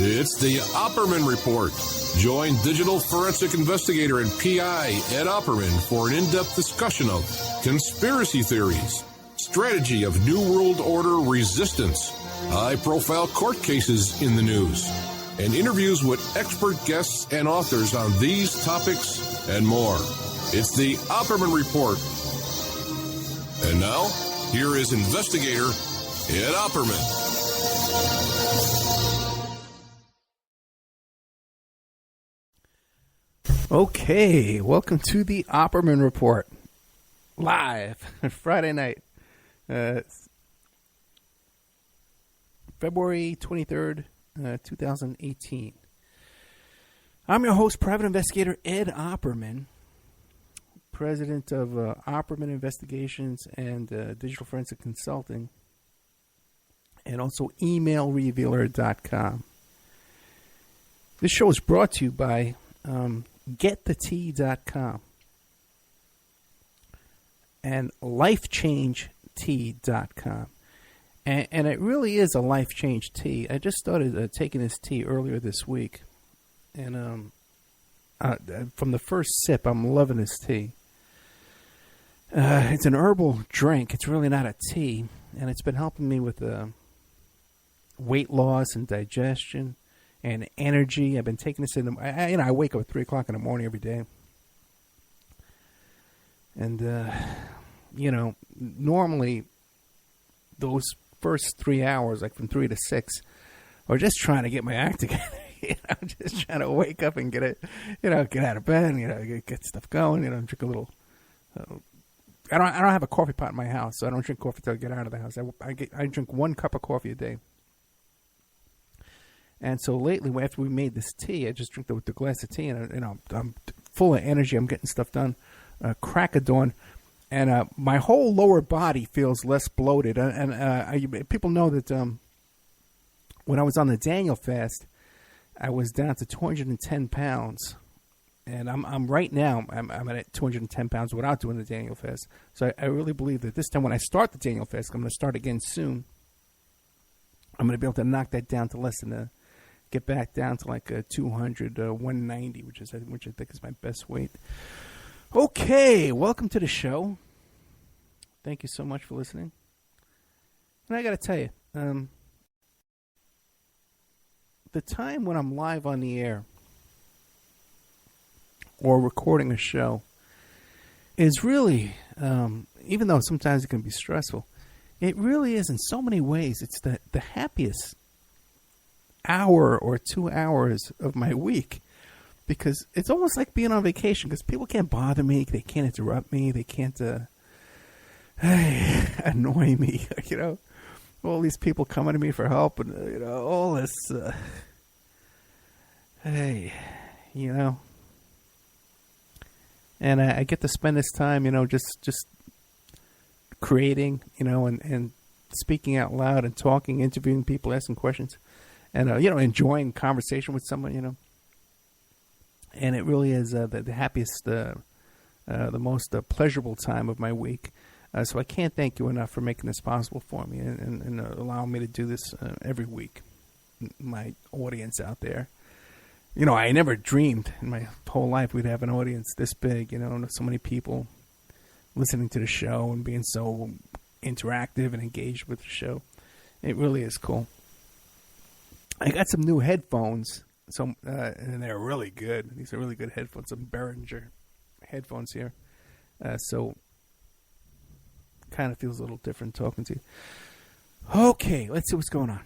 It's the Opperman Report. Join digital forensic investigator and PI Ed Opperman for an in-depth discussion of conspiracy theories, strategy of New World Order resistance, high-profile court cases in the news, and interviews with expert guests and authors on these topics and more. It's the Opperman Report. And now, here is investigator Ed Opperman. Okay, welcome to the Opperman Report, live Friday night, February 23rd, 2018. I'm your host, Private Investigator Ed Opperman, president of Opperman Investigations and Digital Forensic Consulting, and also emailrevealer.com. This show is brought to you by GetTheTea.com and LifeChangeTea.com. And it really is a life change tea. I just started taking this tea earlier this week. And from the first sip, I'm loving this tea. It's an herbal drink. It's really not a tea. And it's been helping me with weight loss and digestion and energy. I've been taking this I wake up at 3 o'clock in the morning every day. And, normally those first 3 hours, like from 3 to 6, are just trying to get my act together. Just trying to wake up and get out of bed, get stuff going, drink a little. I don't have a coffee pot in my house, so I don't drink coffee till I get out of the house. I drink 1 cup of coffee a day. And so lately, after we made this tea, I just drink the glass of tea, and I'm full of energy. I'm getting stuff done, crack of dawn, and my whole lower body feels less bloated. And people know that when I was on the Daniel fast, I was down to 210 pounds, and I'm right now I'm at 210 pounds without doing the Daniel fast. So I really believe that this time when I start the Daniel fast, I'm going to start again soon. I'm going to be able to knock that down to less than get back down to like 200, 190, which I think is my best weight. Okay, welcome to the show. Thank you so much for listening. And I got to tell you, the time when I'm live on the air or recording a show is really, even though sometimes it can be stressful, it really is in so many ways. It's the happiest hour or 2 hours of my week, because it's almost like being on vacation, because people can't bother me, they can't interrupt me, they can't annoy me, all these people coming to me for help, and all this and I get to spend this time just creating, and speaking out loud and talking, interviewing people, asking questions, and enjoying conversation with someone, and it really is the happiest, the most pleasurable time of my week. So I can't thank you enough for making this possible for me and allowing me to do this every week. My audience out there, I never dreamed in my whole life we'd have an audience this big. So many people listening to the show and being so interactive and engaged with the show. It really is cool. I got some new headphones, and they're really good. These are really good headphones, some Behringer headphones here. So kind of feels a little different talking to you. Okay, let's see what's going on.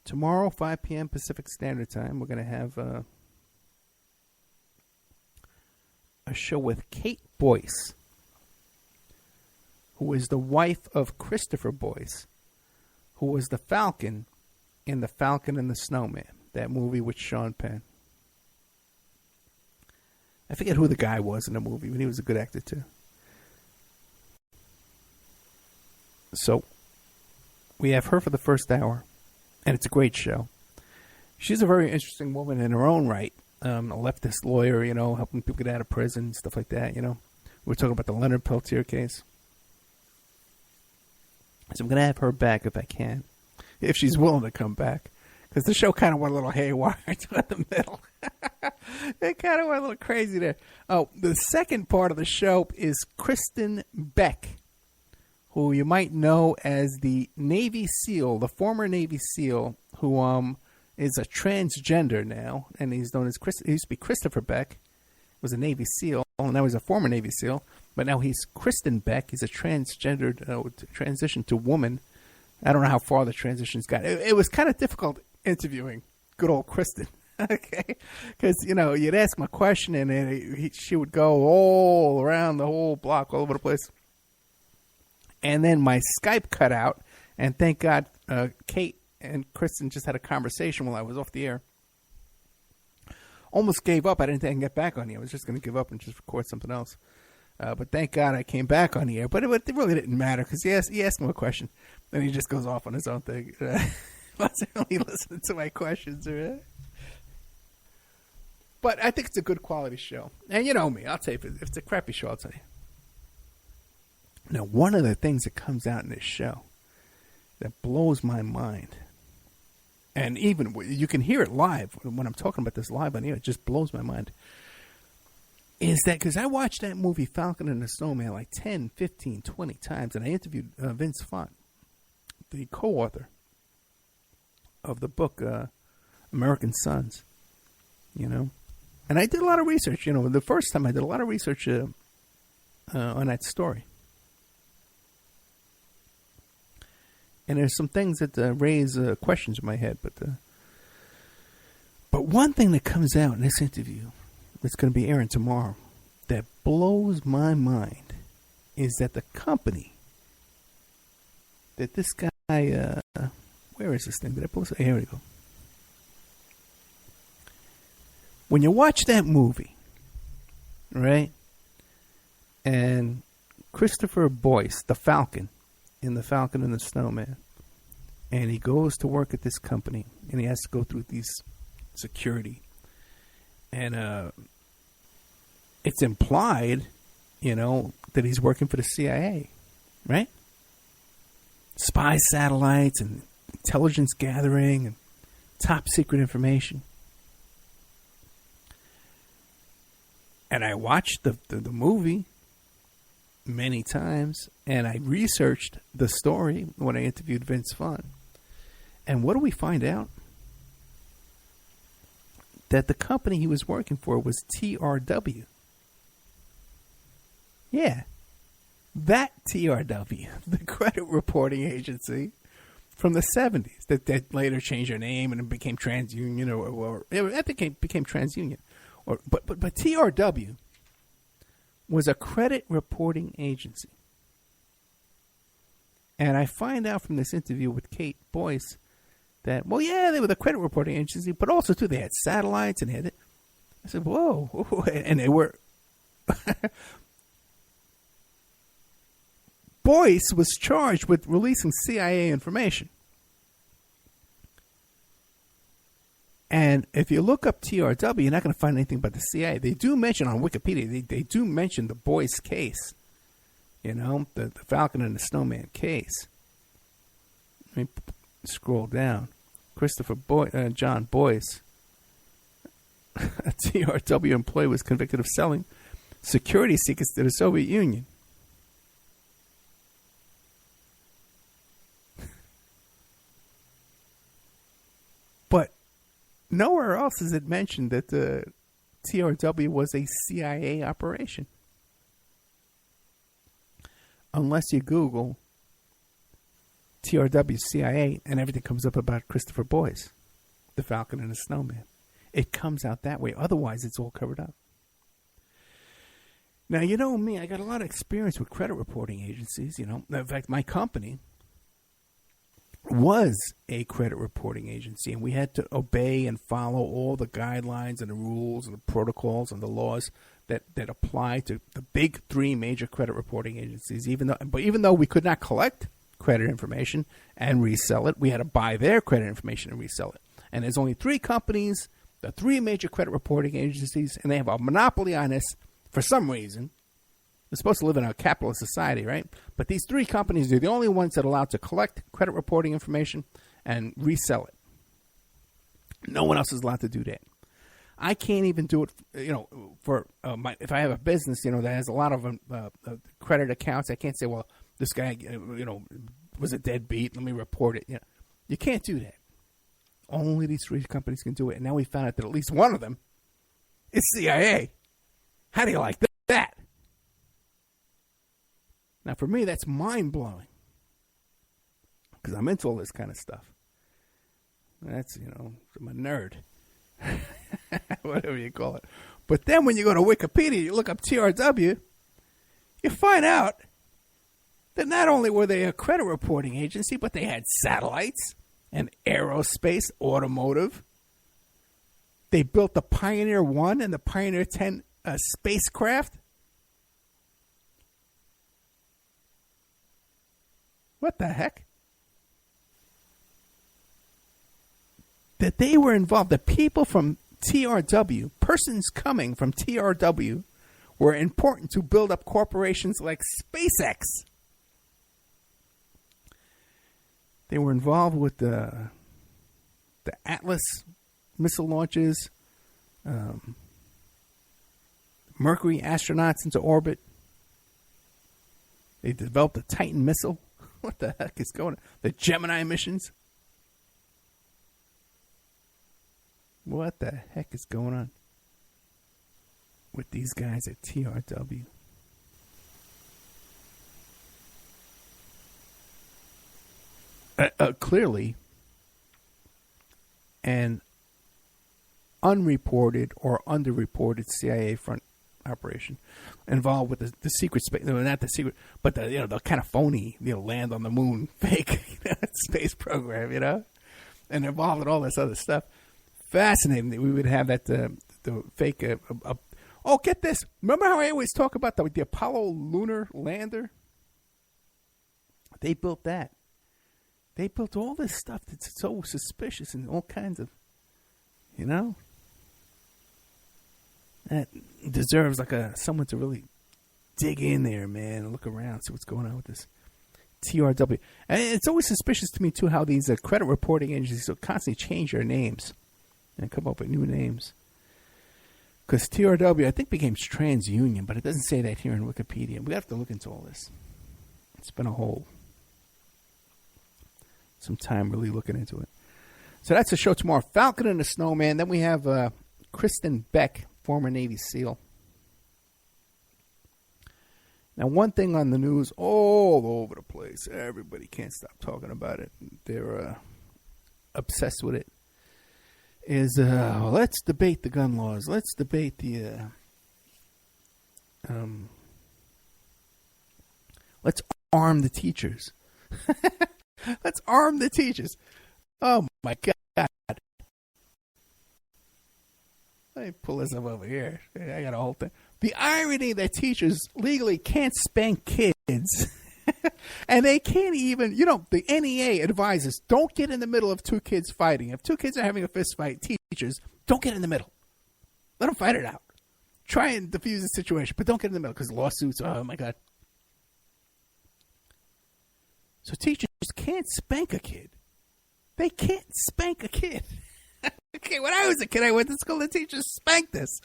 Tomorrow, 5 p.m. Pacific Standard Time, we're going to have a show with Kate Boyce, who is the wife of Christopher Boyce, who was the Falcon in The Falcon and the Snowman, that movie with Sean Penn. I forget who the guy was in the movie, but he was a good actor too. So, we have her for the first hour, and it's a great show. She's a very interesting woman in her own right. A leftist lawyer, helping people get out of prison, stuff like that, We're talking about the Leonard Peltier case. So I'm going to have her back if I can. If she's willing to come back. because the show kind of went a little haywire to the middle. It kind of went a little crazy there. Oh, the second part of the show is Kristen Beck, who you might know as the Navy SEAL, the former Navy SEAL, who is a transgender now, and he's known as he used to be Christopher Beck, was a Navy SEAL, and now he's a former Navy SEAL, but now he's Kristen Beck. He's a transgendered transition to woman. I don't know how far the transition's got. It was kind of difficult interviewing good old Kristen, okay? Because, you'd ask him a question, and she would go all around the whole block, all over the place. And then my Skype cut out, and thank God Kate and Kristen just had a conversation while I was off the air. Almost gave up. I didn't think I can get back on the air. I was just going to give up and just record something else. But thank God I came back on the air. But it really didn't matter because he asked him a question, then he just goes off on his own thing. Wasn't really listening to my questions. But I think it's a good quality show. And you know me. I'll tell you, if it's a crappy show, I'll tell you. Now, one of the things that comes out in this show that blows my mind, and even you can hear it live when I'm talking about this live on air, it just blows my mind, is that because I watched that movie Falcon and the Snowman like 10, 15, 20 times, and I interviewed Vince Vaughn, the co-author of the book American Sons, and I did a lot of research. The first time I did a lot of research on that story. And there's some things that raise questions in my head. But one thing that comes out in this interview that's going to be airing tomorrow that blows my mind is that the company that this guy, where is this thing? Did I post it? Here we go. When you watch that movie, right, and Christopher Boyce, the Falcon, in The Falcon and the Snowman, and he goes to work at this company, and he has to go through these security, and it's implied, that he's working for the CIA, right? Spy satellites and intelligence gathering and top secret information. And I watched the movie many times, and I researched the story when I interviewed Vince Vaughn. And what do we find out? That the company he was working for was TRW. Yeah. That TRW, the credit reporting agency from the 70s, that later changed their name and became TransUnion, or I think it became TransUnion. But TRW was a credit reporting agency. And I find out from this interview with Kate Boyce that, they were the credit reporting agency, but also, too, they had satellites and they had it. I said, whoa. And they were... Boyce was charged with releasing CIA information. And if you look up TRW, you're not going to find anything about the CIA. They do mention on Wikipedia, they do mention the Boyce case. The Falcon and the Snowman case. Let me scroll down. John Boyce, a TRW employee, was convicted of selling security secrets to the Soviet Union. But nowhere else is it mentioned that the TRW was a CIA operation. Unless you Google TRW CIA and everything comes up about Christopher Boyce, the Falcon and the Snowman. It comes out that way. Otherwise, it's all covered up. Now, you know me, I got a lot of experience with credit reporting agencies. In fact, my company was a credit reporting agency, and we had to obey and follow all the guidelines and the rules and the protocols and the laws that apply to the big three major credit reporting agencies. Even though we could not collect credit information and resell it, we had to buy their credit information and resell it. And there's only three companies, the three major credit reporting agencies, and they have a monopoly on this for some reason. We're supposed to live in a capitalist society, right? But these three companies are the only ones that are allowed to collect credit reporting information and resell it. No one else is allowed to do that. I can't even do it, for if I have a business, that has a lot of credit accounts. I can't say, well, this guy, was a deadbeat. Let me report it. You can't do that. Only these 3 companies can do it. And now we found out that at least one of them is CIA. How do you like that? Now, for me, that's mind-blowing. Because I'm into all this kind of stuff. That's, I'm a nerd. Whatever you call it. But then when you go to Wikipedia, you look up TRW, you find out that not only were they a credit reporting agency, but they had satellites and aerospace, automotive. They built the Pioneer 1 and the Pioneer 10 spacecraft. What the heck? That they were involved. The people from TRW, persons coming from TRW, were important to build up corporations like SpaceX. They were involved with the Atlas missile launches, Mercury astronauts into orbit. They developed the Titan missile. What the heck is going on? The Gemini missions. What the heck is going on with these guys at TRW? Clearly, an unreported or underreported CIA front operation involved with the secret space. No, not the secret, but the kind of phony, land on the moon fake space program, and involved in all this other stuff. Fascinating that we would have that the fake. Oh, get this! Remember how I always talk about the Apollo lunar lander? They built that. They built all this stuff that's so suspicious and all kinds of, that deserves someone to really dig in there, man, and look around, see what's going on with this TRW. And it's always suspicious to me too how these credit reporting agencies will constantly change their names and come up with new names. Because TRW, I think, became TransUnion, but it doesn't say that here in Wikipedia. We have to look into all this. It's been some time really looking into it. So that's the show tomorrow. Falcon and the Snowman. Then we have Kristen Beck, former Navy SEAL. Now, one thing on the news all over the place, everybody can't stop talking about it. They're obsessed with it. Is let's debate the gun laws. Let's debate the let's arm the teachers. Let's arm the teachers. Oh my God! Let me pull this up over here. I got a whole thing. The irony that teachers legally can't spank kids. And they can't even, the NEA advises, don't get in the middle of 2 kids fighting. If 2 kids are having a fist fight, teachers, don't get in the middle. Let them fight it out. Try and diffuse the situation, but don't get in the middle because lawsuits, oh my God. So teachers can't spank a kid. They can't spank a kid. Okay, when I was a kid, I went to school and teachers spanked us.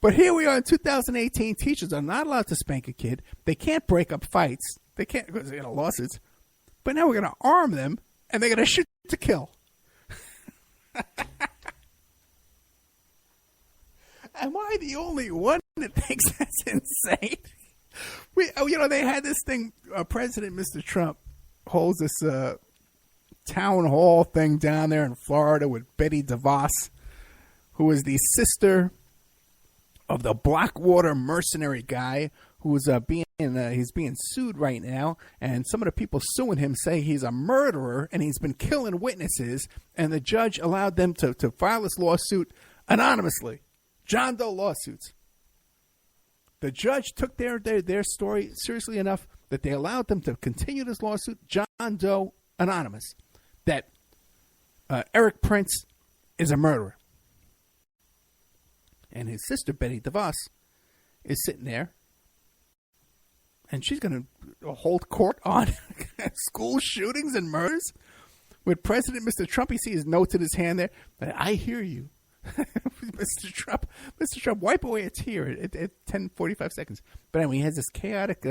But here we are in 2018, teachers are not allowed to spank a kid. They can't break up fights. They can't because they got lawsuits. But now we're going to arm them, and they're going to shoot to kill. Am I the only one that thinks that's insane? They had this thing, President Mr. Trump holds this town hall thing down there in Florida with Betty DeVos, who is the sister of the Blackwater mercenary guy who's he's being sued right now, and some of the people suing him say he's a murderer and he's been killing witnesses, and the judge allowed them to file this lawsuit anonymously. John Doe lawsuits. The judge took their story seriously enough that they allowed them to continue this lawsuit, John Doe anonymous, that Eric Prince is a murderer. And his sister, Betty DeVos, is sitting there, and she's going to hold court on school shootings and murders. with President Mr. Trump, you see his notes in his hand there. I hear you. Mr. Trump, wipe away a tear at 10:45 seconds. But anyway, he has this chaotic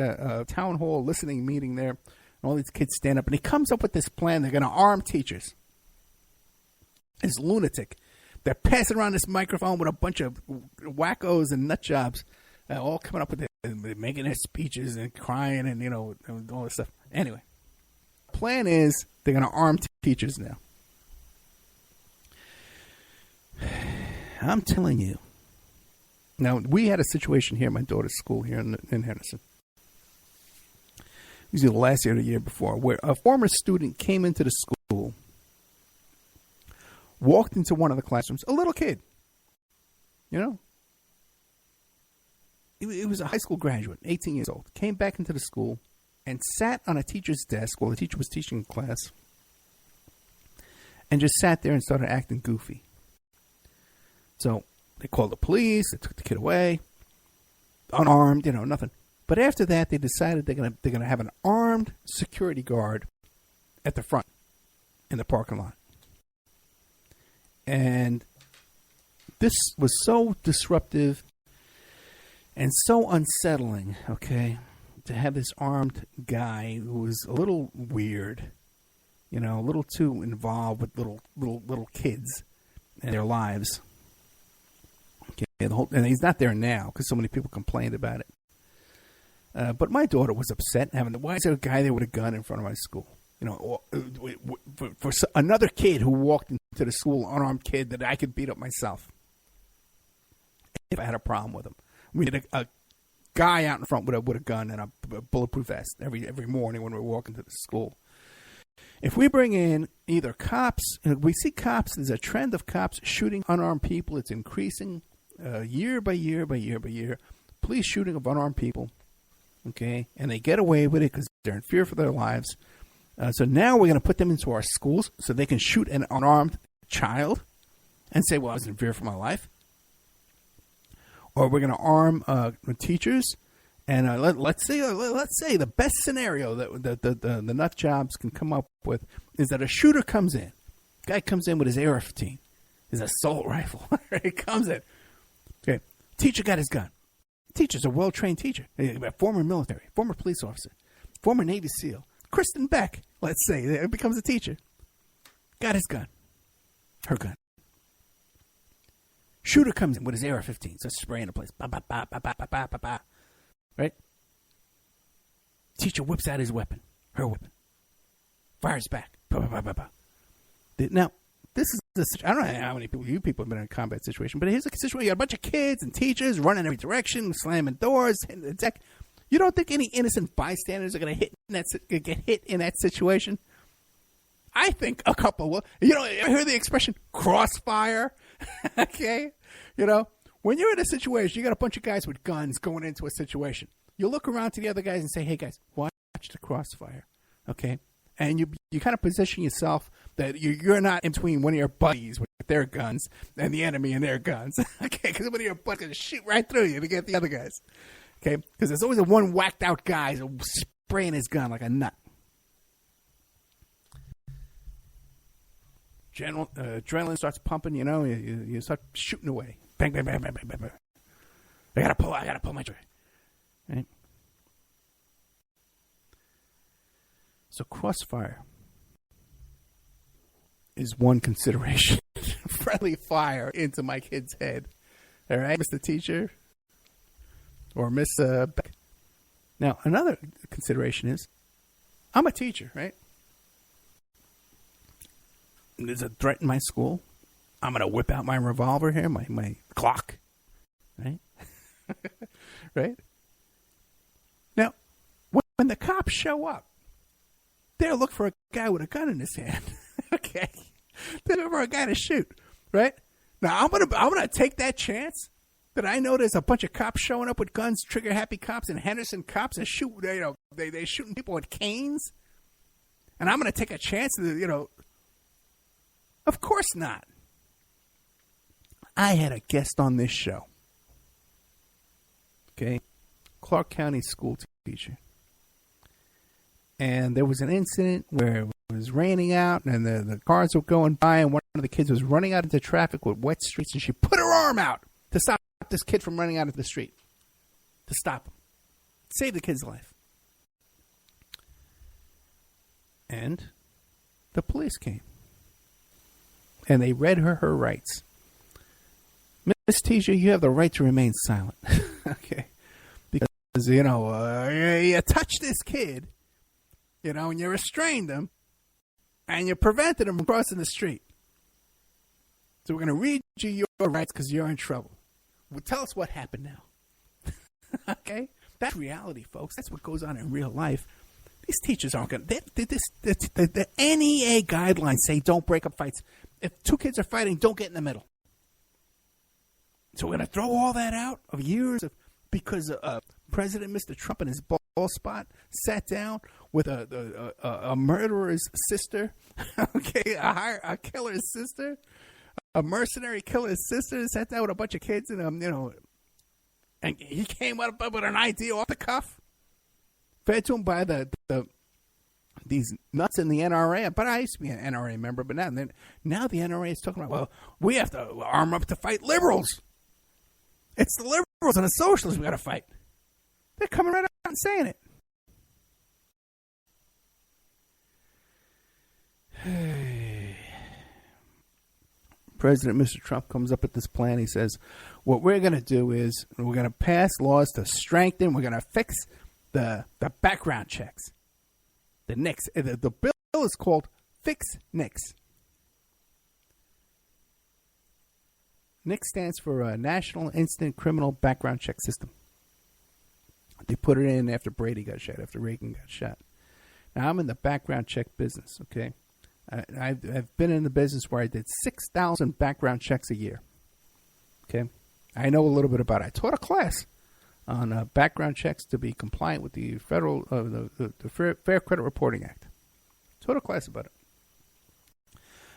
town hall listening meeting there, and all these kids stand up, and he comes up with this plan. They're going to arm teachers. It's lunatic. They're passing around this microphone with a bunch of wackos and nut jobs, all coming up with it, making their speeches and crying and, and all this stuff. Anyway, plan is they're going to arm teachers now. I'm telling you. Now, we had a situation here at my daughter's school here in Henderson. It was either last year or the year before, where a former student came into the school, walked into one of the classrooms, a little kid, He was a high school graduate, 18 years old, came back into the school and sat on a teacher's desk while the teacher was teaching a class and just sat there and started acting goofy. So they called the police. They took the kid away, unarmed, nothing. But after that, they decided they're gonna have an armed security guard at the front in the parking lot. And this was so disruptive and so unsettling. Okay, to have this armed guy who was a little weird, a little too involved with little kids and their lives. Okay, and he's not there now because so many people complained about it. But my daughter was upset why is there a guy there with a gun in front of my school? For another kid who walked into the school, unarmed kid that I could beat up myself if I had a problem with him. We had a guy out in front with a gun and a bulletproof vest every morning when we're walking to the school. If we bring in either cops, we see cops, there's a trend of cops shooting unarmed people. It's increasing year by year by year by year. Police shooting of unarmed people, okay? And they get away with it because they're in fear for their lives. So now we're going to put them into our schools so they can shoot an unarmed child and say, well, I was in fear for my life. Or we're going to arm teachers. And let's say the best scenario that the nut jobs can come up with is that a shooter comes in. Guy comes in with his AR-15, his assault rifle. He comes in. Okay, teacher got his gun. Teacher's a well-trained teacher. Former military, former police officer, former Navy SEAL. Kristen Beck, let's say, becomes a teacher. Got his gun. Her gun. Shooter comes in with his AR-15, starts spraying the place. Ba, ba, ba, ba, ba, ba, ba, ba, ba. Right? Teacher whips out his weapon, her weapon, fires back. Ba, ba, ba, ba, ba. Now, this is I don't know how many you people have been in a combat situation, but here's a situation where you got a bunch of kids and teachers running every direction, slamming doors, hitting the deck. You don't think any innocent bystanders are going to get hit in that situation? I think a couple will. I hear the expression crossfire. Okay? When you're in a situation, you got a bunch of guys with guns going into a situation. You look around to the other guys and say, hey, guys, watch the crossfire. Okay? And you kind of position yourself that you're not in between one of your buddies with their guns and the enemy and their guns. Okay? Because one of your buddies is going to shoot right through you to get the other guys. Okay? Because there's always a one whacked out guy spraying his gun like a nut. Adrenaline starts pumping, you start shooting away. Bang, bang, bang, bang, bang, bang, bang. I gotta pull my trigger. Right? So crossfire is one consideration. Friendly fire into my kid's head. All right, Mr. Teacher? Or Miss Beck. Now, another consideration is, I'm a teacher, right? There's a threat in my school. I'm going to whip out my revolver here, my Glock. Right? Right? Now, when the cops show up, they'll look for a guy with a gun in his hand. Okay? They're looking for a guy to shoot. Right? Now, I'm gonna take that chance that I know there's a bunch of cops showing up with guns, trigger-happy cops and Henderson cops that shoot, they're shooting people with canes. And I'm going to take a chance that, of course not. I had a guest on this show. Okay? Clark County school teacher. And there was an incident where was raining out, and the cars were going by, and one of the kids was running out into traffic with wet streets, and she put her arm out to stop this kid from running out into the street, to stop him, save the kid's life. And the police came, and they read her rights. Miss Tisha, you have the right to remain silent. Okay. Because, you touched this kid, and you restrained him, and you prevented him from crossing the street. So we're going to read you your rights because you're in trouble. Well, tell us what happened now. Okay? That's reality, folks. That's what goes on in real life. These teachers aren't going to... The NEA guidelines say don't break up fights. If two kids are fighting, don't get in the middle. So we're going to throw all that out of years of... Because President Mr. Trump in his ball spot sat down with a murderer's sister, okay, a killer's sister, a mercenary killer's sister, sat down with a bunch of kids, and and he came up with an idea off the cuff, fed to him by these nuts in the NRA. But I used to be an NRA member, but now the NRA is talking about, well, we have to arm up to fight liberals. It's the liberals and the socialists we got to fight. They're coming right out and saying it. President Mr. Trump comes up with this plan. He says, what we're going to do is we're going to pass laws to strengthen, we're going to fix the background checks. The NICS. The bill is called Fix NICS. NICS stands for National Instant Criminal Background Check System. They put it in after Brady got shot, after Reagan got shot. Now, I'm in the background check business, okay? I've been in the business where I did 6,000 background checks a year, okay? I know a little bit about it. I taught a class on background checks to be compliant with the federal, the Fair Credit Reporting Act. Taught a class about it.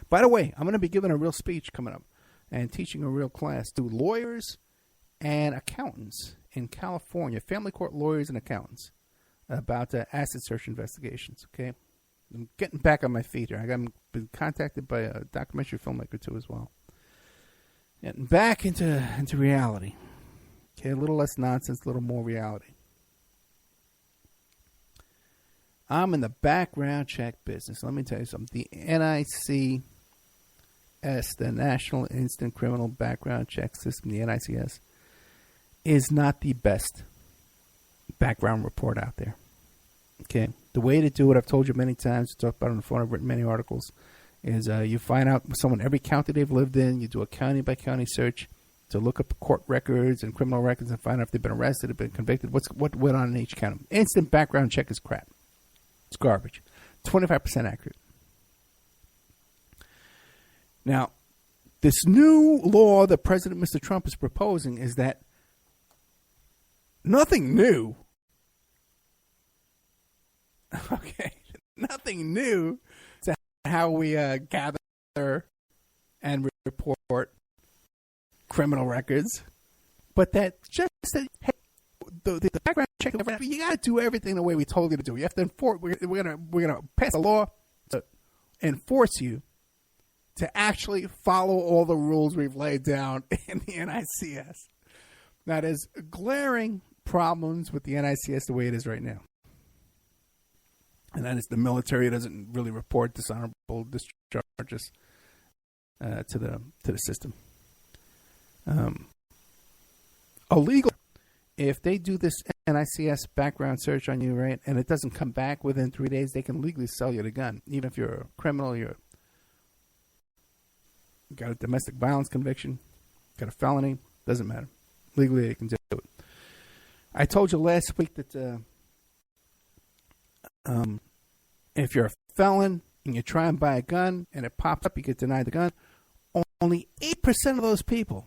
By the way, I'm going to be giving a real speech coming up and teaching a real class to lawyers and accountants in California, family court lawyers and accountants, about asset search investigations, okay? I'm getting back on my feet here. I've been contacted by a documentary filmmaker, too, as well. Getting back into reality. Okay, a little less nonsense, a little more reality. I'm in the background check business. Let me tell you something. The NICS, the National Instant Criminal Background Check System, the NICS, is not the best background report out there. Okay, the way to do it, I've told you many times, talked about it on the phone, I've written many articles, is you find out someone, every county they've lived in, you do a county by county search to look up court records and criminal records and find out if they've been arrested, have been convicted, what went on in each county. Instant background check is crap. It's garbage. 25% accurate. Now, this new law that President Mr. Trump is proposing is that nothing new. Okay, nothing new to how we gather and report criminal records, but that just that, hey, the background check, you got to do everything the way we told you to do. You have to enforce. We're gonna pass a law to enforce you to actually follow all the rules we've laid down in the NICS. Now, there's glaring problems with the NICS the way it is right now. And that is the military doesn't really report dishonorable discharges to the system. Illegal. If they do this NICS background search on you, right, and it doesn't come back within 3 days, they can legally sell you the gun. Even if you're a criminal, you got a domestic violence conviction, got a felony, doesn't matter. Legally, they can do it. I told you last week that if you're a felon and you try and buy a gun and it pops up, you get denied the gun, only 8% of those people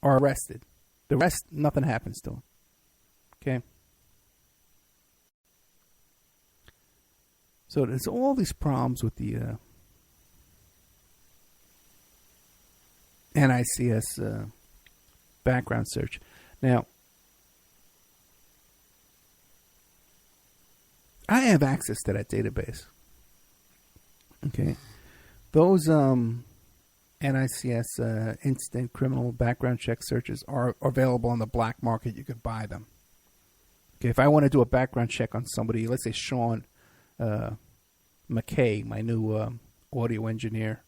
are arrested. The rest, nothing happens to them. Okay? So there's all these problems with the NICS background search. Now, I have access to that database. Okay. Those NICS instant criminal background check searches are available on the black market. You could buy them. Okay, if I want to do a background check on somebody, let's say Sean McKay, my new audio engineer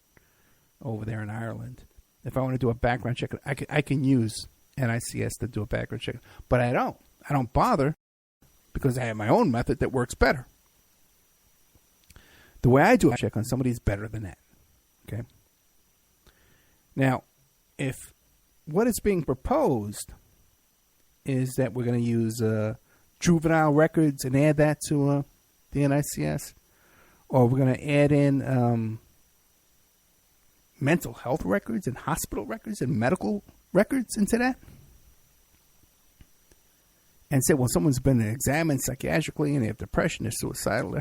over there in Ireland. If I want to do a background check, I can use NICS to do a background check. But I don't. I don't bother because I have my own method that works better. The way I do a check on somebody is better than that. Okay? Now, if what is being proposed is that we're going to use juvenile records and add that to the NICS, or we're going to add in mental health records and hospital records and medical records into that, and say, well, someone's been examined psychiatrically and they have depression, they're suicidal,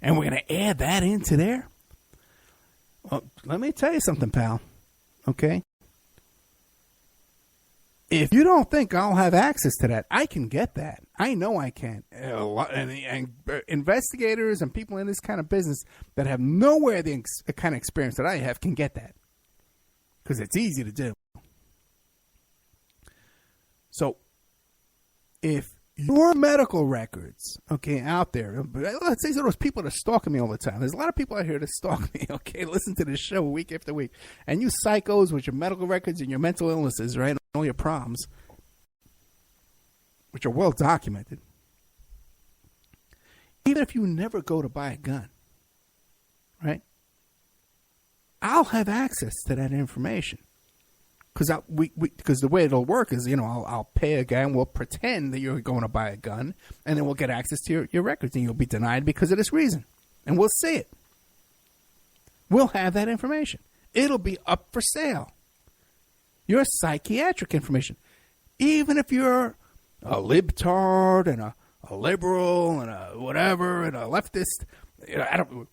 and we're going to add that into there? Well, let me tell you something, pal. Okay? If you don't think I'll have access to that, I can get that. I know I can. And investigators and people in this kind of business that have nowhere the kind of experience that I have can get that. Because it's easy to do. So, if your medical records, okay, out there, let's say those people that are stalking me all the time. There's a lot of people out here that stalk me, okay, listen to this show week after week. And you psychos with your medical records and your mental illnesses, right, and all your problems, which are well documented. Even if you never go to buy a gun, right, I'll have access to that information. Because the way it'll work is, I'll pay a guy and we'll pretend that you're going to buy a gun, and then we'll get access to your records, and you'll be denied because of this reason. And we'll see it. We'll have that information. It'll be up for sale. Your psychiatric information. Even if you're a libtard and a liberal and a whatever and a leftist, I don't,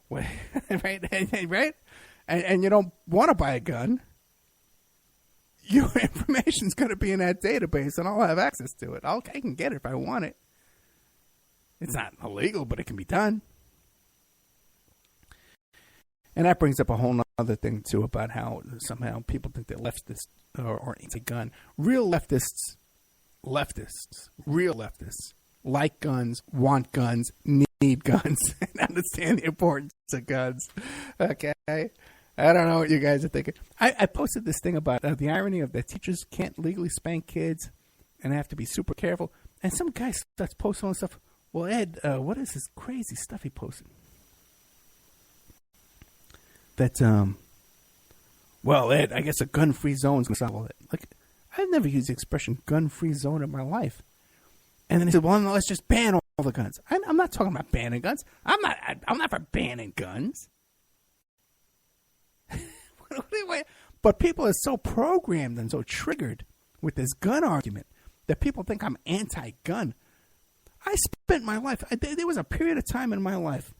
right? And you don't want to buy a gun. Your information's going to be in that database, and I'll have access to it. I can get it if I want it. It's not illegal, but it can be done. And that brings up a whole other thing, too, about how somehow people think that leftists are anti-gun. Real leftists, real leftists, like guns, want guns, need guns, and understand the importance of guns. Okay? I don't know what you guys are thinking. I posted this thing about the irony of that teachers can't legally spank kids and have to be super careful. And some guy starts posting all this stuff. Well, Ed, what is this crazy stuff he posted? That, well, Ed, I guess a gun-free zone is going to solve all that. Like, I've never used the expression gun-free zone in my life. And then he said, well, no, let's just ban all the guns. I'm not talking about banning guns. I'm not for banning guns. But people are so programmed and so triggered with this gun argument that people think I'm anti-gun. I spent my life, there was a period of time in my life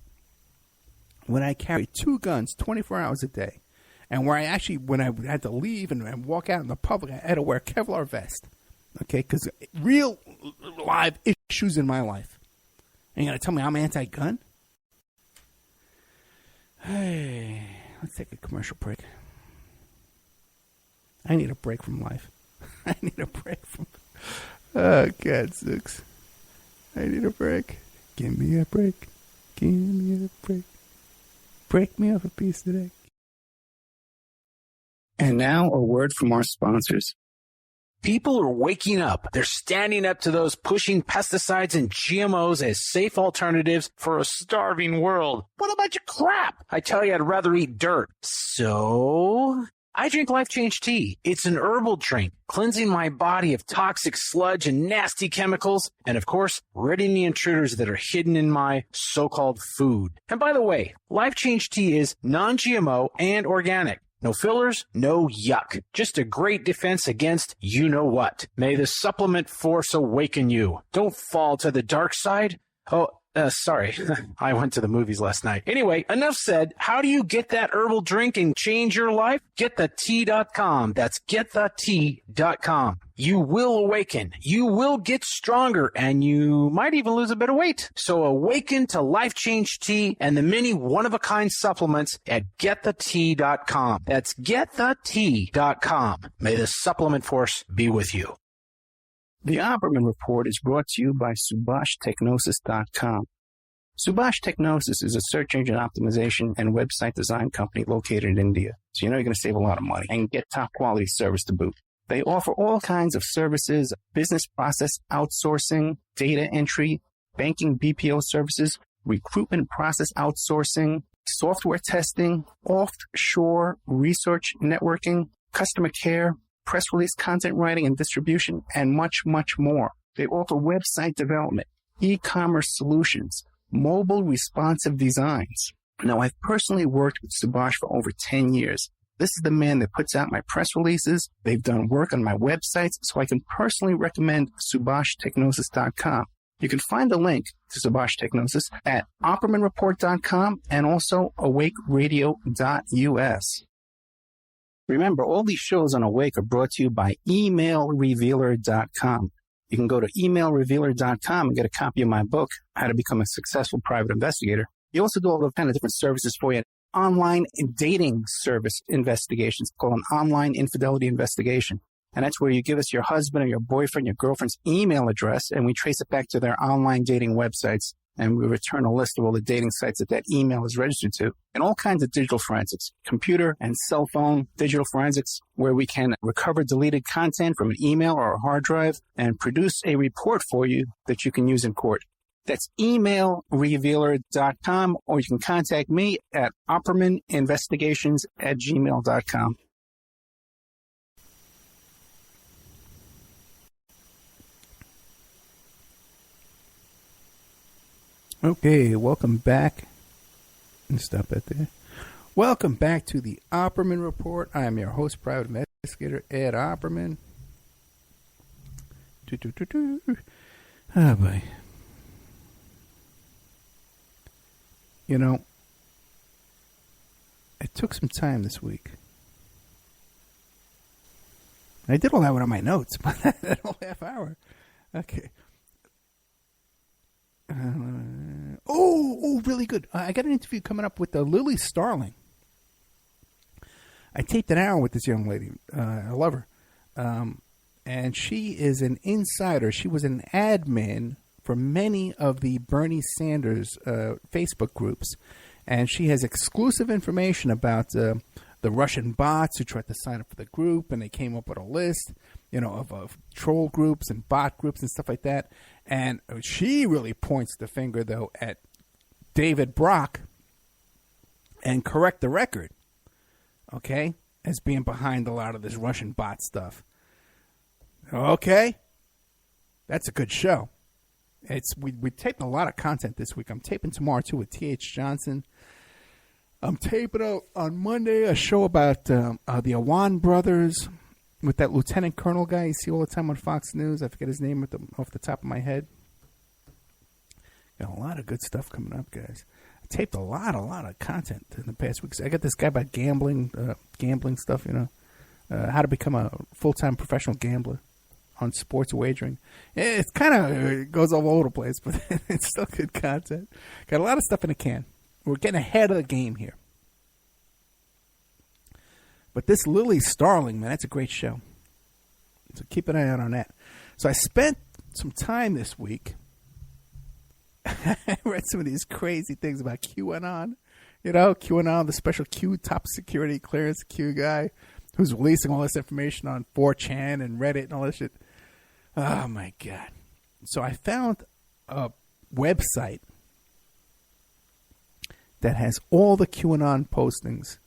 when I carried 2 guns 24 hours a day. And where I actually, when I had to leave and walk out in the public, I had to wear a Kevlar vest. Okay, because real live issues in my life. And you're going to tell me I'm anti-gun? Hey, let's take a commercial break. I need a break from life. I need a break from... Oh, God, Zooks. I need a break. Give me a break. Give me a break. Break me off a piece today. And now a word from our sponsors. People are waking up. They're standing up to those pushing pesticides and GMOs as safe alternatives for a starving world. What a bunch of crap! I tell you, I'd rather eat dirt. So, I drink Life Change Tea. It's an herbal drink, cleansing my body of toxic sludge and nasty chemicals, and of course, ridding the intruders that are hidden in my so-called food. And by the way, Life Change Tea is non-GMO and organic. No fillers, no yuck. Just a great defense against you-know-what. May the supplement force awaken you. Don't fall to the dark side. Oh, Sorry, I went to the movies last night. Anyway, enough said. How do you get that herbal drink and change your life? GetTheTea.com. That's GetTheTea.com. You will awaken. You will get stronger, and you might even lose a bit of weight. So awaken to Life Change Tea and the many one-of-a-kind supplements at GetTheTea.com. That's GetTheTea.com. May the supplement force be with you. The Opperman Report is brought to you by SubhashTechnosis.com. Subash Technosis is a search engine optimization and website design company located in India. So you know you're going to save a lot of money and get top quality service to boot. They offer all kinds of services, business process outsourcing, data entry, banking BPO services, recruitment process outsourcing, software testing, offshore research networking, customer care, press release content writing and distribution, and much, much more. They offer website development, e-commerce solutions, mobile responsive designs. Now, I've personally worked with Subhash for over 10 years. This is the man that puts out my press releases. They've done work on my websites, so I can personally recommend SubhashTechnosis.com. You can find the link to Subhash Technosis at OppermanReport.com and also AwakeRadio.us. Remember, all these shows on Awake are brought to you by EmailRevealer.com. You can go to EmailRevealer.com and get a copy of my book, How to Become a Successful Private Investigator. You also do all the kind of different services for you. Online dating service investigations called an online infidelity investigation. And that's where you give us your husband or your boyfriend, your girlfriend's email address, and we trace it back to their online dating websites. And we return a list of all the dating sites that email is registered to, and all kinds of digital forensics, computer and cell phone digital forensics, where we can recover deleted content from an email or a hard drive and produce a report for you that you can use in court. That's emailrevealer.com, or you can contact me at oppermaninvestigations@gmail.com. Okay, welcome back. Let's stop that there. Welcome back to the Opperman Report. I am your host, Private Investigator Ed Opperman. Oh, boy. You know, it took some time this week. I did all that one on my notes, but that whole half hour. Okay. Really good. I got an interview coming up with Lily Starling. I taped an hour with this young lady. I love her. And she is an insider. She was an admin for many of the Bernie Sanders Facebook groups. And she has exclusive information about the Russian bots who tried to sign up for the group. And they came up with a list, of troll groups and bot groups and stuff like that. And she really points the finger, though, at David Brock and Correct the Record, okay, as being behind a lot of this Russian bot stuff. Okay? That's a good show. We taped a lot of content this week. I'm taping tomorrow, too, with T.H. Johnson. I'm taping out on Monday a show about the Anon brothers with that lieutenant colonel guy you see all the time on Fox News. I forget his name off the top of my head. Got a lot of good stuff coming up, guys. I taped a lot of content in the past weeks. I got this guy about gambling stuff, how to become a full-time professional gambler on sports wagering. It kind of goes all over the place, but it's still good content. Got a lot of stuff in the can. We're getting ahead of the game here. But this Lily Starling, man, that's a great show. So keep an eye out on that. So I spent some time this week. I read some of these crazy things about QAnon. QAnon, the special Q top security clearance Q guy who's releasing all this information on 4chan and Reddit and all that shit. Oh, my God. So I found a website that has all the QAnon postings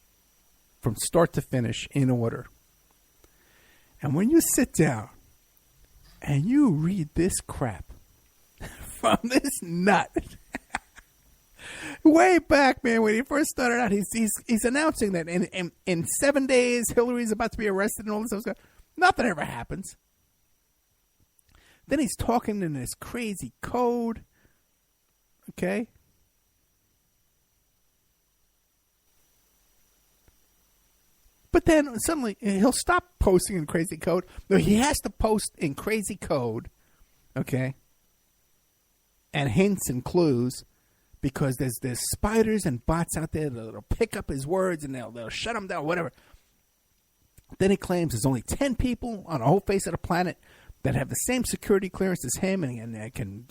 from start to finish in order. And when you sit down and you read this crap from this nut, way back, man, when he first started out, he's announcing that in 7 days Hillary's about to be arrested and all this stuff. Nothing ever happens. Then he's talking in this crazy code. Okay? But then suddenly he'll stop posting in crazy code. No, he has to post in crazy code, okay? And hints and clues, because there's spiders and bots out there that'll pick up his words and they'll shut him down, whatever. Then he claims there's only 10 people on the whole face of the planet that have the same security clearance as him and can,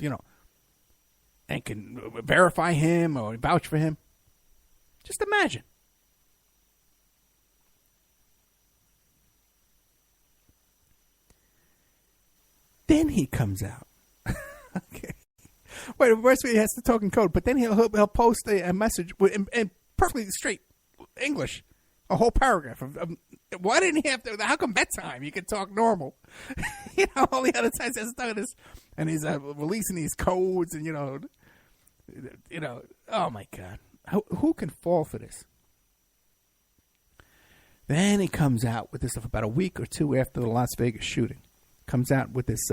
and can verify him or vouch for him. Just imagine. Then he comes out. Okay. Wait, first he has to talk in code, but then he'll post a message in perfectly straight English, a whole paragraph of why didn't he have to? How come bedtime? You could talk normal. All the other times he's done this, and he's releasing these codes, and oh my God, who can fall for this? Then he comes out with this stuff about a week or two after the Las Vegas shooting. Comes out with this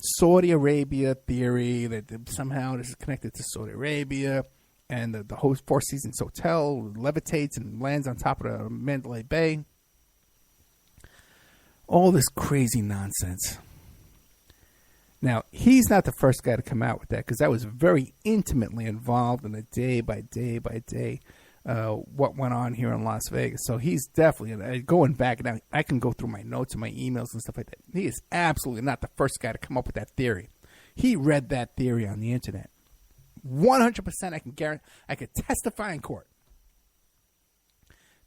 Saudi Arabia theory that somehow this is connected to Saudi Arabia, and the whole Four Seasons Hotel levitates and lands on top of the Mandalay Bay. All this crazy nonsense. Now, he's not the first guy to come out with that, because I was very intimately involved in the day by day what went on here in Las Vegas. So he's definitely, going back now, I can go through my notes and my emails and stuff like that. He is absolutely not the first guy to come up with that theory. He read that theory on the internet. 100% I can guarantee, I could testify in court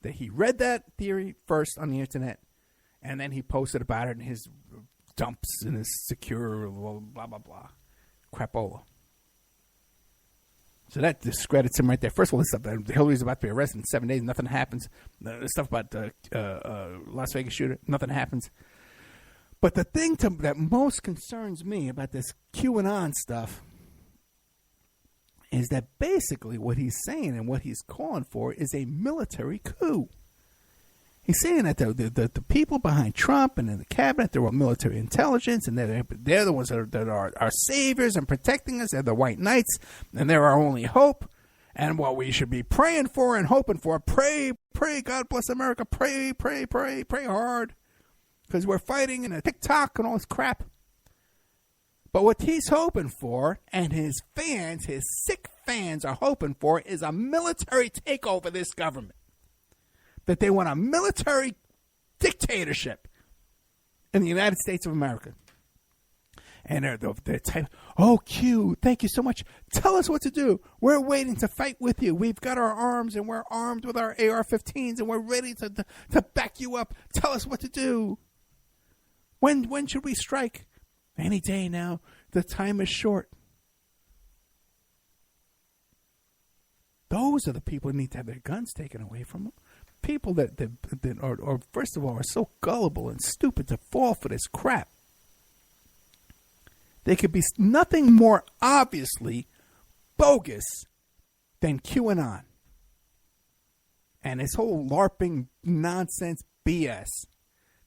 that he read that theory first on the internet, and then he posted about it in his dumps in his secure blah, blah, blah. Crapola. So that discredits him right there. First of all, this stuff, Hillary's about to be arrested in 7 days. Nothing happens. The stuff about the Las Vegas shooter, nothing happens. But the thing that most concerns me about this QAnon stuff is that basically what he's saying and what he's calling for is a military coup. He's saying that the people behind Trump and in the cabinet, they're all military intelligence, and they're the ones that are our saviors and protecting us. They're the white knights, and they're our only hope. And what we should be praying for and hoping for, pray, God bless America, pray hard, because we're fighting in a TikTok and all this crap. But what he's hoping for, and his fans, his sick fans are hoping for, is a military takeover of this government. That they want a military dictatorship in the United States of America. And they're typing, oh, Q, thank you so much. Tell us what to do. We're waiting to fight with you. We've got our arms, and we're armed with our AR-15s, and we're ready to back you up. Tell us what to do. When should we strike? Any day now. The time is short. Those are the people who need to have their guns taken away from them. People that are first of all, are so gullible and stupid to fall for this crap. They could be nothing more obviously bogus than QAnon. And this whole LARPing nonsense BS.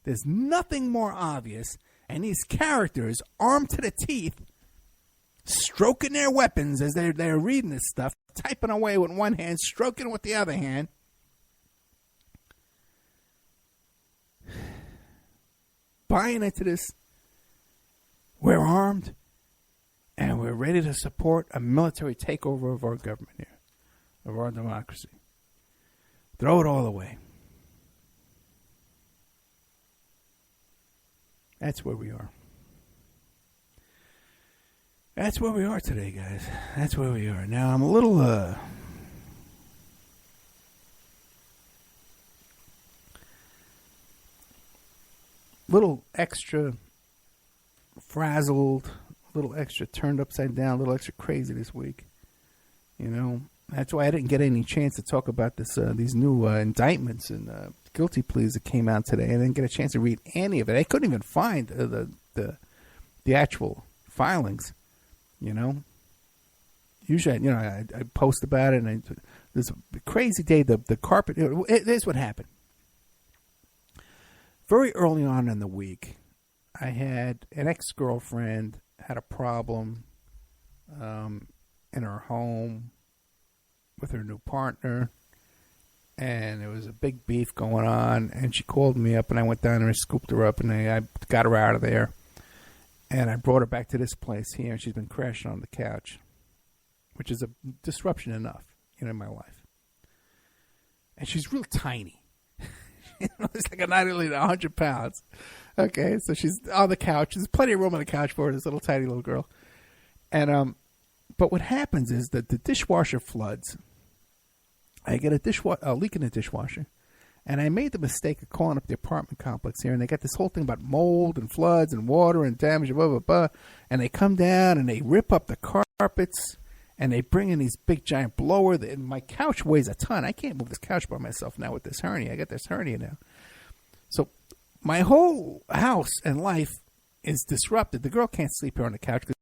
There's nothing more obvious. And these characters, armed to the teeth, stroking their weapons as they're reading this stuff, typing away with one hand, stroking with the other hand. Buying into this. We're armed, and we're ready to support a military takeover of our government here, of our democracy. Throw it all away. That's where we are. That's where we are today, guys. That's where we are. Now, I'm a little extra frazzled, a little extra turned upside down, a little extra crazy this week. You know, that's why I didn't get any chance to talk about these new indictments and guilty pleas that came out today. I didn't get a chance to read any of it. I couldn't even find the actual filings. You know, usually, I post about it, and this crazy day. The carpet. Here's what happened. Very early on in the week, I had an ex-girlfriend had a problem, and in her home with her new partner, and there was a big beef going on, and she called me up, and I went down there and scooped her up, and I got her out of there, and I brought her back to this place here, and she's been crashing on the couch, which is a disruption enough, in my life. And she's real tiny. It's like not really 100 pounds. Okay, so she's on the couch. There's plenty of room on the couch for her, this little tiny little girl. And but what happens is that the dishwasher floods. I get a leak in the dishwasher. And I made the mistake of calling up the apartment complex here, and they got this whole thing about mold and floods and water and damage, blah, blah, blah. And they come down and they rip up the carpets, and they bring in these big giant blower. And my couch weighs a ton. I can't move this couch by myself now with this hernia. I got this hernia now. So my whole house and life is disrupted. The girl can't sleep here on the couch because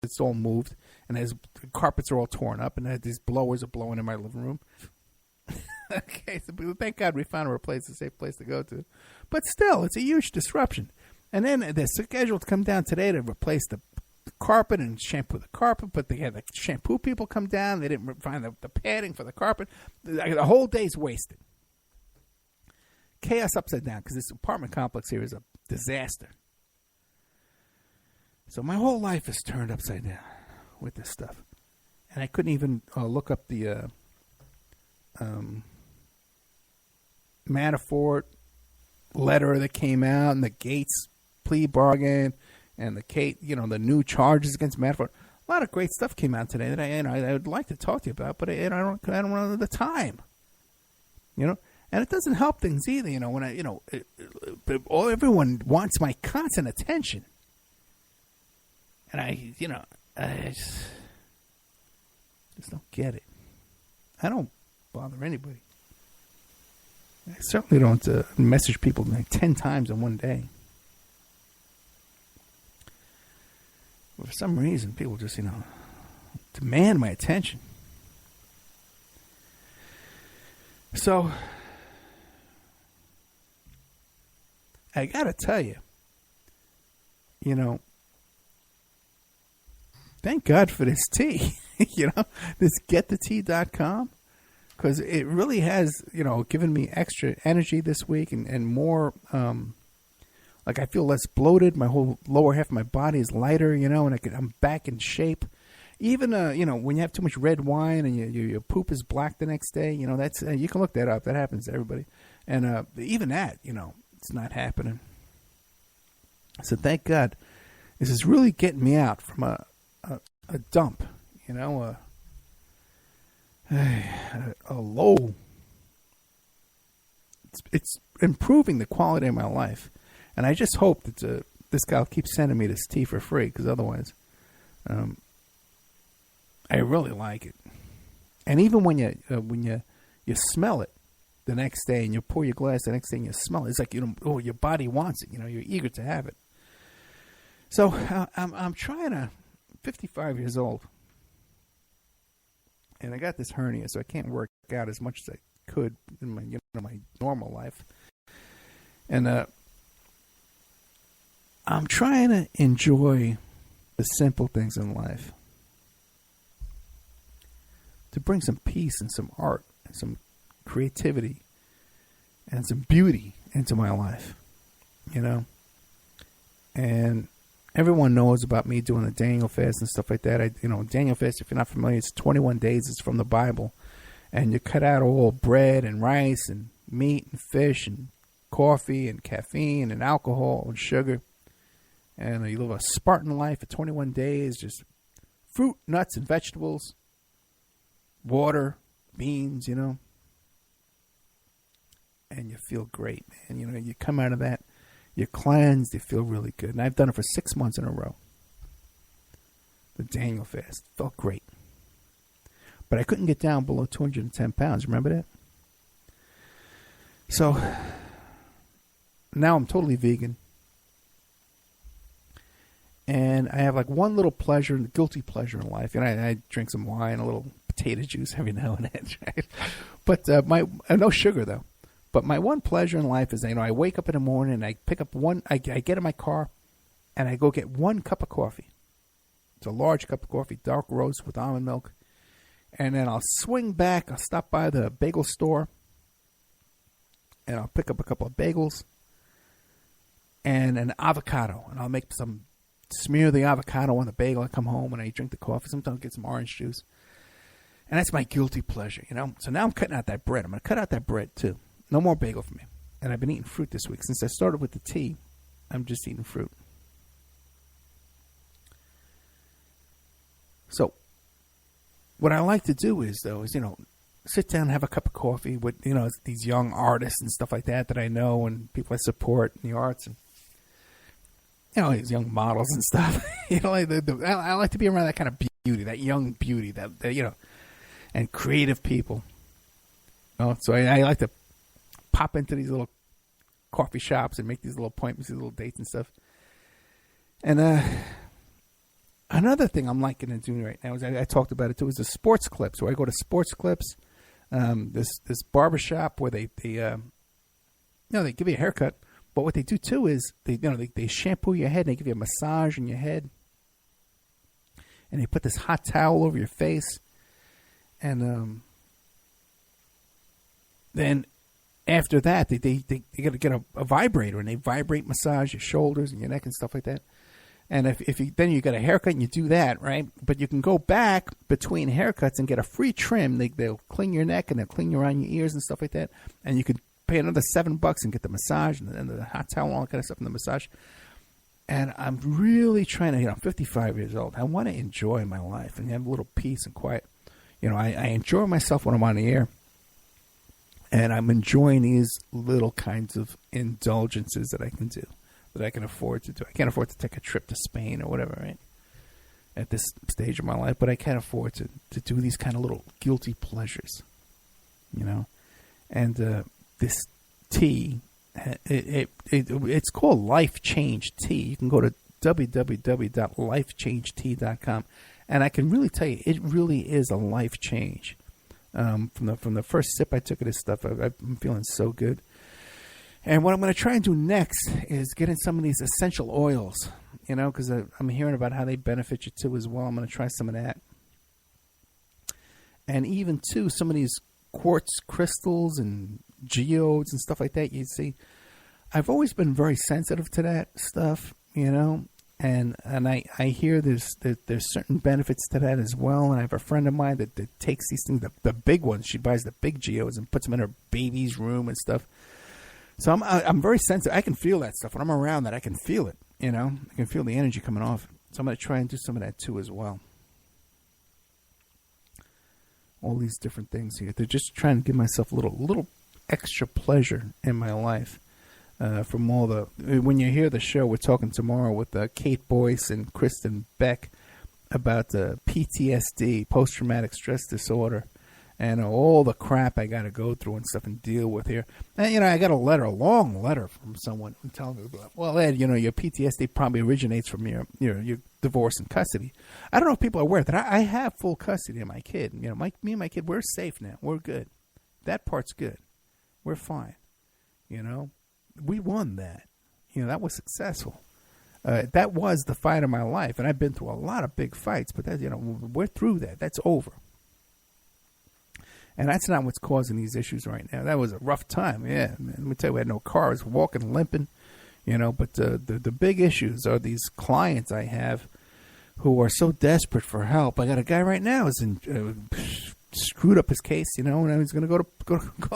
it's all moved, and the carpets are all torn up, and these blowers are blowing in my living room. Okay, so thank God we found a safe place to go to. But still, it's a huge disruption. And then they're scheduled to come down today to replace the carpet and shampoo the carpet, but they had the shampoo people come down. They didn't find the padding for the carpet. The whole day's wasted. Chaos upside down, because this apartment complex here is a disaster. So my whole life is turned upside down with this stuff. And I couldn't even look up the Manafort letter that came out, and the Gates plea bargain, and the new charges against Manafort. A lot of great stuff came out today that I would like to talk to you about, but I don't have the time. And it doesn't help things either. When everyone wants my constant attention, and I just don't get it. I don't bother anybody. I certainly don't message people like 10 times in one day. But for some reason, people just, demand my attention. So, I got to tell you, thank God for this tea, this getthetea.com. Because it really has, given me extra energy this week and more, like I feel less bloated. My whole lower half of my body is lighter, and I'm back in shape. Even, when you have too much red wine and your poop is black the next day, that's you can look that up. That happens to everybody. And even that, it's not happening. So thank God. This is really getting me out from a dump, a low. It's improving the quality of my life, and I just hope that this guy will keep sending me this tea for free, because otherwise, I really like it. And even when you smell it the next day, and you pour your glass the next day and you smell it, it's like your body wants it. You're eager to have it. So I'm trying to. 55 years old. And I got this hernia, so I can't work out as much as I could in my my normal life. And I'm trying to enjoy the simple things in life, to bring some peace and some art and some creativity and some beauty into my life, And everyone knows about me doing the Daniel fast and stuff like that. Daniel fast, if you're not familiar, it's 21 days. It's from the Bible. And you cut out all bread and rice and meat and fish and coffee and caffeine and alcohol and sugar. And you live a Spartan life for 21 days, just fruit, nuts, and vegetables, water, beans, And you feel great, man. You come out of that. You're cleansed. You feel really good. And I've done it for 6 months in a row. The Daniel fast. Felt great. But I couldn't get down below 210 pounds. Remember that? So, now I'm totally vegan. And I have like one little pleasure, guilty pleasure in life. And I drink some wine, a little potato juice every now and then. Right? But no sugar, though. But my one pleasure in life is, I wake up in the morning and I pick up I get in my car and I go get one cup of coffee. It's a large cup of coffee, dark roast with almond milk. And then I'll swing back. I'll stop by the bagel store. And I'll pick up a couple of bagels. And an avocado. And I'll make smear the avocado on the bagel. I come home and I drink the coffee. Sometimes I'll get some orange juice. And that's my guilty pleasure, you know. So now I'm cutting out that bread. I'm going to cut out that bread, too. No more bagel for me. And I've been eating fruit this week. Since I started with the tea, I'm just eating fruit. So what I like to do is, you know, sit down and have a cup of coffee with, you know, these young artists and stuff like that I know and people I support in the arts and, you know, these young models and stuff. You know, I like to be around that kind of beauty, that young beauty, that you know, and creative people. You know, so I like to pop into these little coffee shops and make these little appointments, these little dates and stuff. And another thing I'm liking to do right now is I talked about it too, is the sports clips. Where I go to sports clips, this barbershop where they give you a haircut, but what they do too is they shampoo your head and they give you a massage in your head, and they put this hot towel over your face, and then after that they got to get a vibrator and they vibrate massage your shoulders and your neck and stuff like that. And if you then you get a haircut and you do that, right? But you can go back between haircuts and get a free trim. They'll clean your neck and they'll clean around your ears and stuff like that. And you could pay another $7 and get the massage and the hot towel and all that kind of stuff and the massage. And I'm really trying to, you know, I'm 55 years old. I want to enjoy my life and have a little peace and quiet. You know, I enjoy myself when I'm on the air. And I'm enjoying these little kinds of indulgences that I can do, that I can afford to do. I can't afford to take a trip to Spain or whatever, right? At this stage of my life, but I can afford to do these kind of little guilty pleasures, you know. And this tea, it's called Life Change Tea. You can go to www.lifechangetea.com, and I can really tell you, it really is a life change. From the first sip I took of this stuff, I'm feeling so good. And what I'm going to try and do next is get in some of these essential oils, you know, because I'm hearing about how they benefit you too as well. I'm going to try some of that. And even too, some of these quartz crystals and geodes and stuff like that. You see, I've always been very sensitive to that stuff, you know, and I hear there's certain benefits to that as well. And I have a friend of mine that takes these things, the big ones. She buys the big geodes and puts them in her baby's room and stuff. So I'm very sensitive. I can feel that stuff when I'm around that. I can feel it, you know. I can feel the energy coming off. So I'm going to try and do some of that too as well. All these different things here. They're just trying to give myself a little extra pleasure in my life from all the. When you hear the show, we're talking tomorrow with Kate Boyce and Kristen Beck about PTSD, post-traumatic stress disorder. And all the crap I got to go through and stuff and deal with here. And, you know, I got a long letter from someone telling me, well, Ed, you know, your PTSD probably originates from your divorce and custody. I don't know if people are aware that I have full custody of my kid. You know, me and my kid, we're safe now. We're good. That part's good. We're fine. You know, we won that. You know, that was successful. That was the fight of my life. And I've been through a lot of big fights, but that, you know, we're through that. That's over. And that's not what's causing these issues right now. That was a rough time, yeah. Man, let me tell you, we had no cars, walking, limping, you know. But the big issues are these clients I have who are so desperate for help. I got a guy right now who's screwed up his case, you know, and he's going to go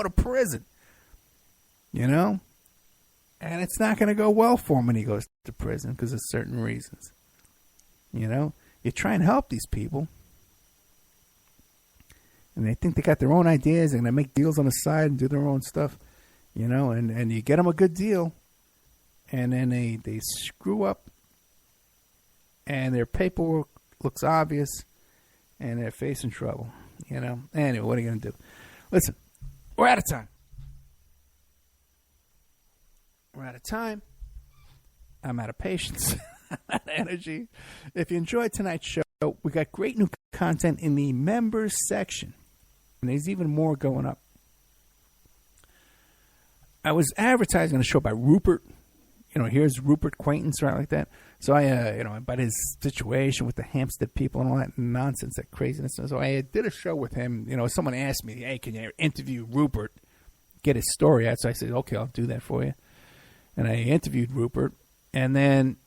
to prison, you know. And it's not going to go well for him when he goes to prison because of certain reasons, you know. You try and help these people. And they think they got their own ideas and they make deals on the side and do their own stuff, you know, and you get them a good deal. And then they screw up and their paperwork looks obvious and they're facing trouble, you know. Anyway, what are you going to do? Listen, we're out of time. We're out of time. I'm out of patience. I'm out of energy. If you enjoyed tonight's show, we got great new content in the members section. And there's even more going up. I was advertising on a show by Rupert, here's Rupert Quaintance, right, like that. So I, about his situation with the Hampstead people and all that nonsense, that craziness. So I did a show with him. Someone asked me, hey, can you interview Rupert, get his story out? So I said, okay, I'll do that for you. And I interviewed Rupert. And then,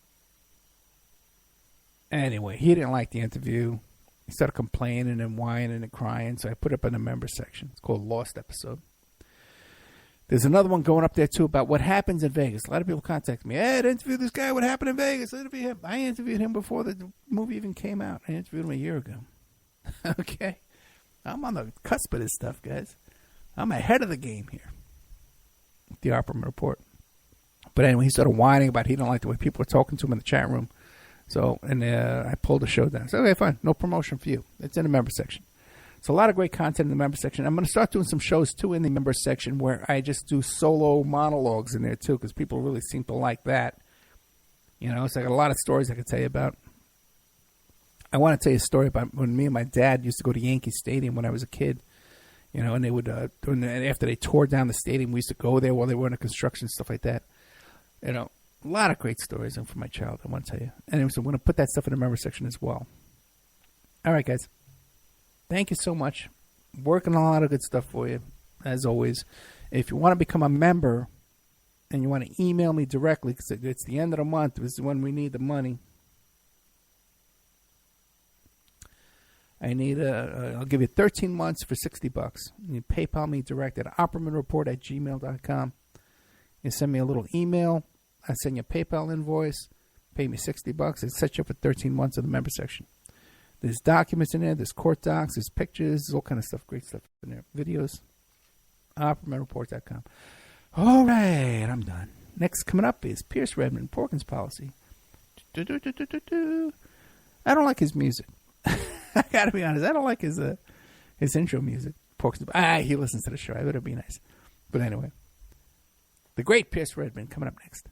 anyway, he didn't like the interview. He started complaining and whining and crying. So I put it up in the member section. It's called Lost Episode. There's another one going up there, too, about what happens in Vegas. A lot of people contact me. Hey, I interviewed this guy. What happened in Vegas? I interviewed him before the movie even came out. I interviewed him a year ago. Okay? I'm on the cusp of this stuff, guys. I'm ahead of the game here. The Opperman Report. But anyway, he started whining about he didn't like the way people were talking to him in the chat room. So, and I pulled the show down. I said, okay, fine. No promotion for you. It's in the member section. So a lot of great content in the member section. I'm going to start doing some shows, too, in the member section where I just do solo monologues in there, too, because people really seem to like that. It's like a lot of stories I could tell you about. I want to tell you a story about when me and my dad used to go to Yankee Stadium when I was a kid. And they would, after they tore down the stadium, we used to go there while they were under construction, stuff like that. A lot of great stories from my childhood, I want to tell you. Anyway, so I'm going to put that stuff in the member section as well. All right, guys. Thank you so much. Working on a lot of good stuff for you, as always. If you want to become a member and you want to email me directly, because it's the end of the month, this is when we need the money. I'll give you 13 months for $60. You PayPal me direct at oppermanreport@gmail.com. You send me a little email. I send you a PayPal invoice. Pay me $60. It sets you up for 13 months in the member section. There's documents in there. There's court docs. There's pictures. There's all kind of stuff. Great stuff in there. Videos. OppermanReport.com. All right. I'm done. Next coming up is Pierce Redmond, Porkins Policy. I don't like his music. I got to be honest. I don't like his intro music. Porkins. He listens to the show. I better be nice. But anyway. The great Pierce Redmond coming up next.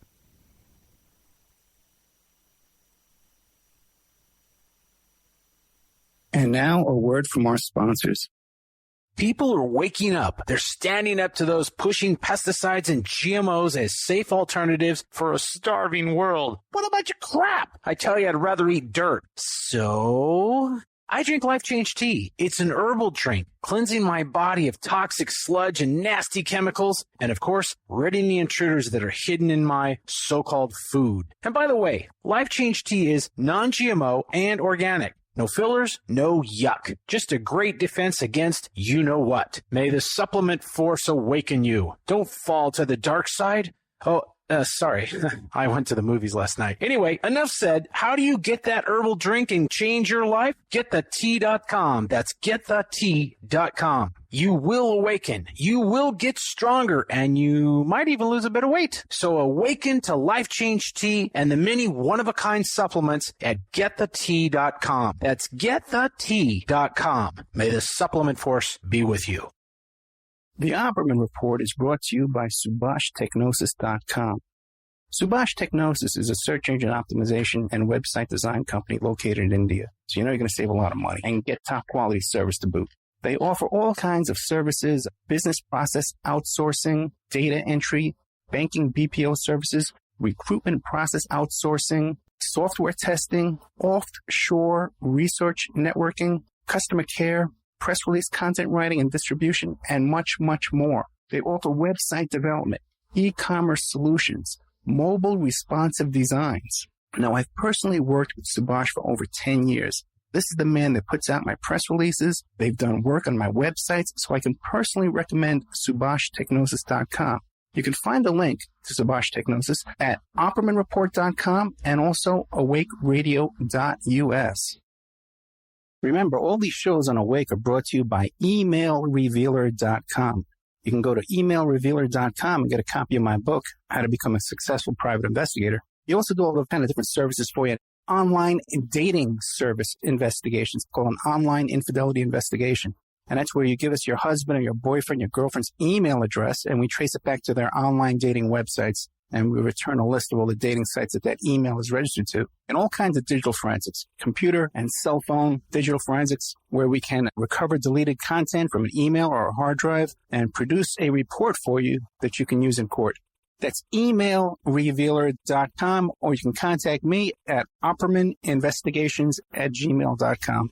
And now a word from our sponsors. People are waking up. They're standing up to those pushing pesticides and GMOs as safe alternatives for a starving world. What a bunch of crap! I tell you, I'd rather eat dirt. So I drink Life Change Tea. It's an herbal drink, cleansing my body of toxic sludge and nasty chemicals, and of course, ridding the intruders that are hidden in my so-called food. And by the way, Life Change Tea is non-GMO and organic. No fillers, no yuck. Just a great defense against you-know-what. May the supplement force awaken you. Don't fall to the dark side. Sorry. I went to the movies last night. Anyway, enough said. How do you get that herbal drink and change your life? GetTheTea.com. That's GetTheTea.com. You will awaken. You will get stronger, and you might even lose a bit of weight. So awaken to Life Change Tea and the many one-of-a-kind supplements at GetTheTea.com. That's GetTheTea.com. May the supplement force be with you. The Opperman Report is brought to you by SubashTechnosis.com. Subash Technosis is a search engine optimization and website design company located in India. So you're going to save a lot of money and get top quality service to boot. They offer all kinds of services, business process outsourcing, data entry, banking BPO services, recruitment process outsourcing, software testing, offshore research networking, customer care, press release content writing and distribution, and much, much more. They offer website development, e-commerce solutions, mobile responsive designs. Now, I've personally worked with Subash for over 10 years. This is the man that puts out my press releases. They've done work on my websites, so I can personally recommend SubashTechnosis.com. You can find the link to Subash Technosis at OppermanReport.com and also AwakeRadio.us. Remember, all these shows on Awake are brought to you by EmailRevealer.com. You can go to EmailRevealer.com and get a copy of my book, How to Become a Successful Private Investigator. You also do all the kind of different services for you. Online dating service investigations called an online infidelity investigation. And that's where you give us your husband or your boyfriend, your girlfriend's email address, and we trace it back to their online dating websites. And we return a list of all the dating sites that email is registered to. And all kinds of digital forensics, computer and cell phone digital forensics, where we can recover deleted content from an email or a hard drive and produce a report for you that you can use in court. That's emailrevealer.com, or you can contact me at oppermaninvestigations@gmail.com.